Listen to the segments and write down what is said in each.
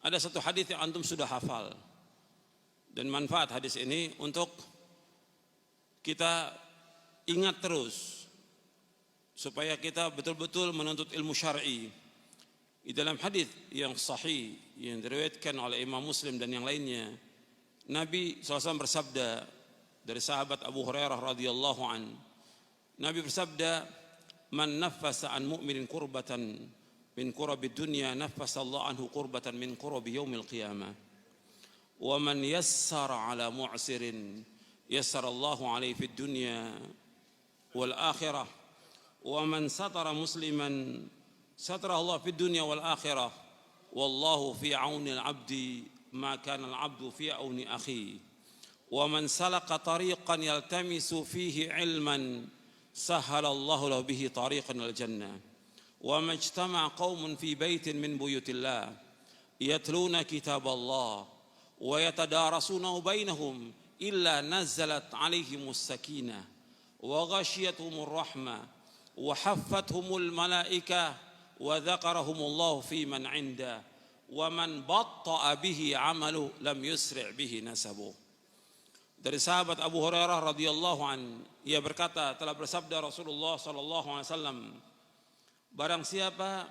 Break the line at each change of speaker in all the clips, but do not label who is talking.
Ada satu hadis yang antum sudah hafal, dan manfaat hadis ini untuk kita ingat terus supaya kita betul-betul menuntut ilmu syar'i. Di dalam hadis yang sahih yang diriwayatkan oleh Imam Muslim dan yang lainnya, Nabi SAW bersabda dari sahabat Abu Hurairah radhiyallahu an, Nabi bersabda, "Man naffasa an mu'minin kurbatan min kurabi dunya, naffasa Allah anhu kurbatan min kurabi yaumil qiyamah. Wa man yassara ala mu'sirin, yassara Allahu alaihi fid dunya wal akhirah. Wa man satara musliman, satara Allah fid dunya wal akhirah. Wallahu fi auni al-'abdi ma kana al-'abdu fi auni akhi. Wa man salaka tariqan yaltamisu fihi 'ilman, sahhala Allahu lahu bihi tariqan al jannah. Wa majtama'a qaumun fi baitin min buyutillah yatluna kitab Allah wa yatadarasunahu bainahum illa nazzalat 'alaihimus sakinah wa ghashiyatuhumur rahmah wa haffathumul malaikah wa dzakarahumullahu fi man 'inda wa man batta'a bihi 'amalu lam yusri' bihi nasabu." Dari sahabat Abu Hurairah radhiyallahu an, ia berkata, telah bersabda Rasulullah sallallahu alaihi wasallam, barang siapa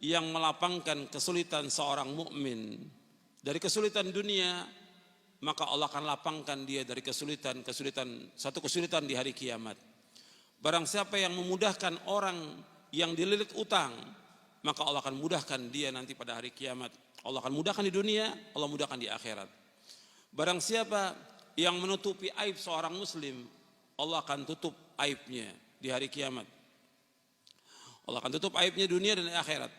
yang melapangkan kesulitan seorang mukmin dari kesulitan dunia, maka Allah akan lapangkan dia dari satu kesulitan di hari kiamat. Barang siapa yang memudahkan orang yang dililit utang, maka Allah akan mudahkan dia nanti pada hari kiamat. Allah akan mudahkan di dunia, Allah mudahkan di akhirat. Barang siapa yang menutupi aib seorang muslim, Allah akan tutup aibnya di hari kiamat. Allah akan tutup aibnya dunia dan akhirat.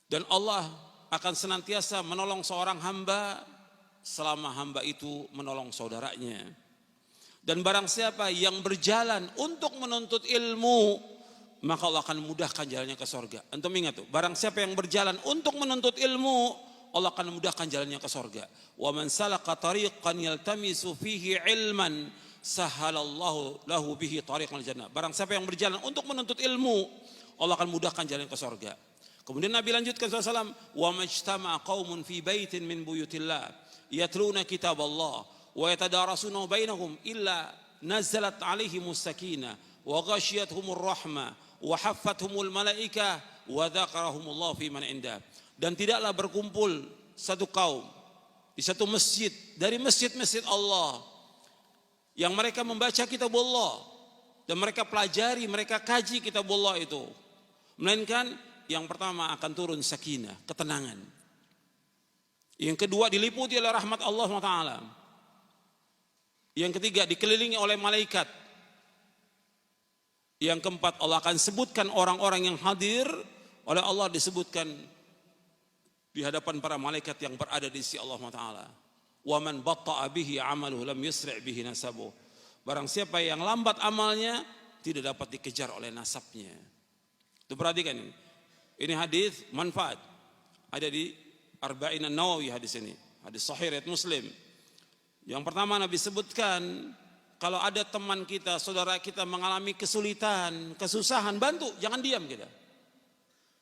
Dan Allah akan senantiasa menolong seorang hamba selama hamba itu menolong saudaranya. Dan barang siapa yang berjalan untuk menuntut ilmu, maka Allah akan mudahkan jalannya ke surga. Antum ingat tuh, barang siapa yang berjalan untuk menuntut ilmu, Allah akan memudahkan jalannya ke surga. Wa man salaka tariqan yaltamisu fihi ilman, sahalallahu lahu bihi tariqal jannah. Barang siapa yang berjalan untuk menuntut ilmu, Allah akan mudahkan jalan ke surga. Kemudian Nabi lanjutkan SAW, wa majtama'a qaumun fi baitin min buyutillah yatluna kitab Allah wa yatadarasunahu bainahum illa nazalat alaihimus sakinah wa ghashiyatuhumur rahmah wa haffathumul malaikah wa dzakarahumullahu fi man indah. Dan tidaklah berkumpul satu kaum di satu masjid dari masjid-masjid Allah yang mereka membaca kitab Allah dan mereka pelajari, mereka kaji kitab Allah itu, melainkan yang pertama akan turun sakinah, ketenangan. Yang kedua diliputi oleh rahmat Allah SWT. Yang ketiga dikelilingi oleh malaikat. Yang keempat Allah akan sebutkan orang-orang yang hadir oleh Allah, disebutkan di hadapan para malaikat yang berada di sisi Allah SWT. Wa man batta'a bihi 'amaluhu lam yusri' bihi nasabuh. Barang siapa yang lambat amalnya, tidak dapat dikejar oleh nasabnya. Itu perhatikan ini. Ini hadis manfaat. Ada di Arba'in An-Nawawi hadis ini. Hadis sahih riwayat Muslim. Yang pertama Nabi sebutkan, kalau ada teman kita, saudara kita mengalami kesulitan, kesusahan, bantu, jangan diam kita.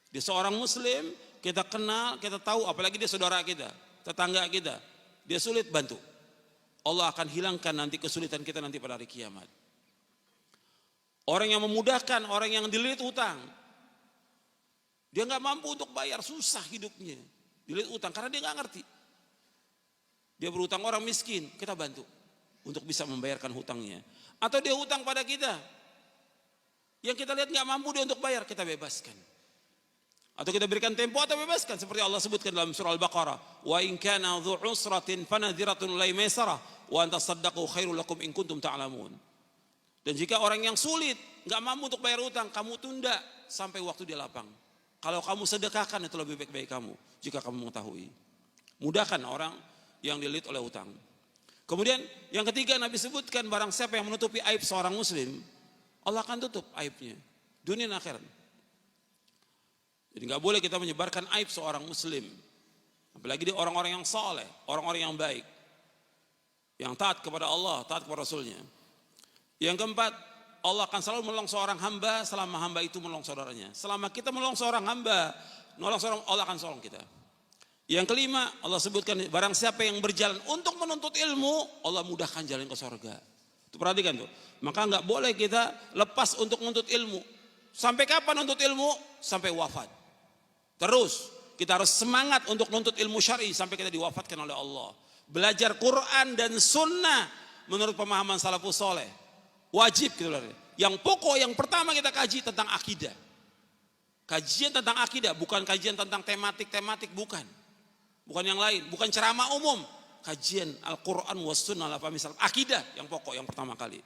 Dia seorang muslim, kita kenal, kita tahu, apalagi dia saudara kita, tetangga kita, dia sulit, bantu. Allah akan hilangkan nanti kesulitan kita nanti pada hari kiamat. Orang yang memudahkan, orang yang dililit utang, dia nggak mampu untuk bayar, susah hidupnya, dililit utang karena dia nggak ngerti. Dia berutang orang miskin, kita bantu untuk bisa membayarkan hutangnya. Atau dia hutang pada kita, yang kita lihat nggak mampu dia untuk bayar, kita bebaskan. Atau kita berikan tempo atau bebaskan, seperti Allah sebutkan dalam surah Al-Baqarah, wa in kana dzu usratin fanadhiratun ilai maisarah wa an tasaddaqu khairul lakum in kuntum ta'lamun. Dan jika orang yang sulit nggak mampu untuk bayar hutang, kamu tunda sampai waktu dia lapang. Kalau kamu sedekahkan itu lebih baik bagi kamu jika kamu mengetahui. Mudahkan orang yang dililit oleh hutang. Kemudian yang ketiga Nabi sebutkan, barang siapa yang menutupi aib seorang muslim, Allah akan tutup aibnya dunia dan akhirat. Jadi nggak boleh kita menyebarkan aib seorang muslim, apalagi dia orang-orang yang saleh, orang-orang yang baik, yang taat kepada Allah, taat kepada Rasulnya. Yang keempat, Allah akan selalu menolong seorang hamba selama hamba itu menolong saudaranya. Selama kita menolong seorang hamba, menolong seorang, Allah akan tolong kita. Yang kelima, Allah sebutkan barang siapa yang berjalan untuk menuntut ilmu, Allah mudahkan jalan ke surga. Itu perhatikan tuh. Maka nggak boleh kita lepas untuk menuntut ilmu. Sampai kapan menuntut ilmu? Sampai wafat. Terus kita harus semangat untuk menuntut ilmu syar'i sampai kita diwafatkan oleh Allah. Belajar Quran dan Sunnah menurut pemahaman salafus soleh. Wajib gitu loh. Yang pokok yang pertama kita kaji tentang akidah. Kajian tentang akidah, bukan kajian tentang tematik, bukan. Bukan yang lain, bukan ceramah umum. Kajian Al-Quran was Sunnah ala fahmi salaf. Akidah yang pokok yang pertama kali.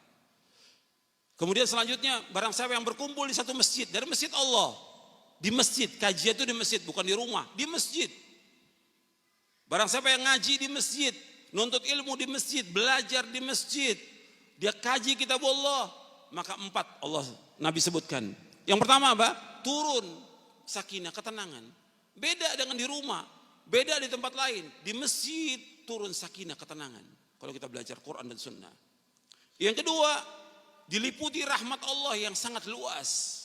Kemudian selanjutnya barang siapa yang berkumpul di satu masjid, dari masjid Allah. Di masjid, kajian itu di masjid, bukan di rumah, di masjid. Barang siapa yang ngaji di masjid, nuntut ilmu di masjid, belajar di masjid, dia kaji kitab Allah, maka 4 Allah Nabi sebutkan. Yang pertama apa? Turun sakinah, ketenangan. Beda dengan di rumah, beda di tempat lain. Di masjid turun sakinah, ketenangan. Kalau kita belajar Quran dan Sunnah. Yang kedua, diliputi rahmat Allah yang sangat luas.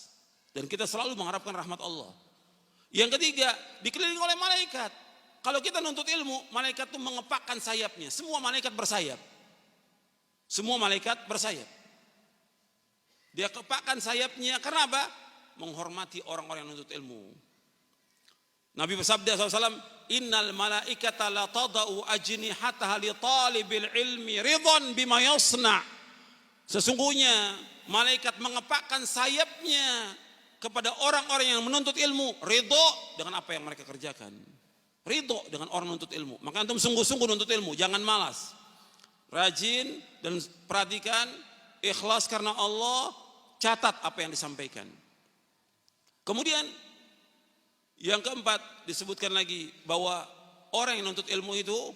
Dan kita selalu mengharapkan rahmat Allah. Yang ketiga, dikelilingi oleh malaikat. Kalau kita nuntut ilmu, malaikat itu mengepakkan sayapnya. Semua malaikat bersayap. Semua malaikat bersayap. Dia kepakkan sayapnya karena apa? Menghormati orang-orang yang nuntut ilmu. Nabi bersabda SAW, innal malaikata la tada'u ajnihataha li talibil ilmi ridhan bima yasna'. Sesungguhnya malaikat mengepakkan sayapnya kepada orang-orang yang menuntut ilmu, ridho dengan apa yang mereka kerjakan. Ridho dengan orang menuntut ilmu. Maka antum sungguh-sungguh nuntut ilmu, jangan malas. Rajin dan perhatikan, ikhlas karena Allah, catat apa yang disampaikan. Kemudian yang keempat disebutkan lagi bahwa orang yang nuntut ilmu itu,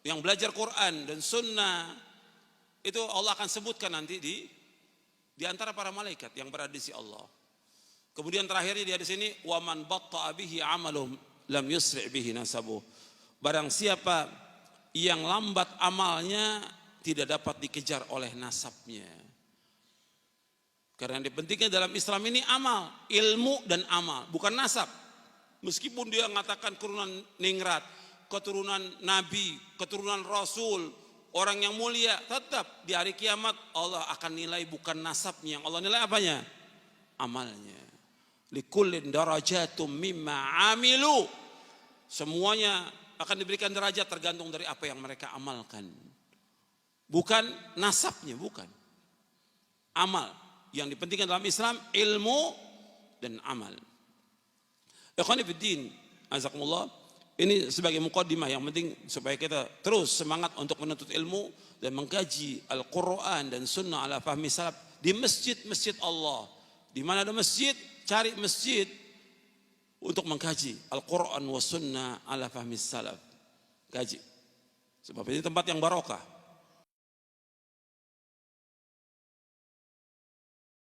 yang belajar Quran dan Sunnah, itu Allah akan sebutkan nanti di antara para malaikat yang berada di sisi Allah. Kemudian terakhirnya dia di sini, waman batta'a bihi amalum lam yusri' bihi nasabuh. Barang siapa yang lambat amalnya tidak dapat dikejar oleh nasabnya. Karena yang dipentingkan dalam Islam ini amal, ilmu dan amal, bukan nasab. Meskipun dia mengatakan keturunan ningrat, keturunan nabi, keturunan rasul, orang yang mulia, tetap di hari kiamat Allah akan nilai bukan nasabnya. Allah nilai apanya? Amalnya. Likullin darajatum mimma amilu. Semuanya akan diberikan derajat tergantung dari apa yang mereka amalkan. Bukan nasabnya, bukan. Amal. Yang dipentingkan dalam Islam ilmu dan amal. Ikhwani fiddin, azakumullah. Ini sebagai muqaddimah yang penting supaya kita terus semangat untuk menuntut ilmu dan mengkaji Al-Quran dan Sunnah ala fahmi salaf di masjid-masjid Allah. Di mana ada masjid, cari masjid untuk mengkaji Al-Quran wa Sunnah ala fahmi salaf. Kaji. Sebab ini tempat yang barokah.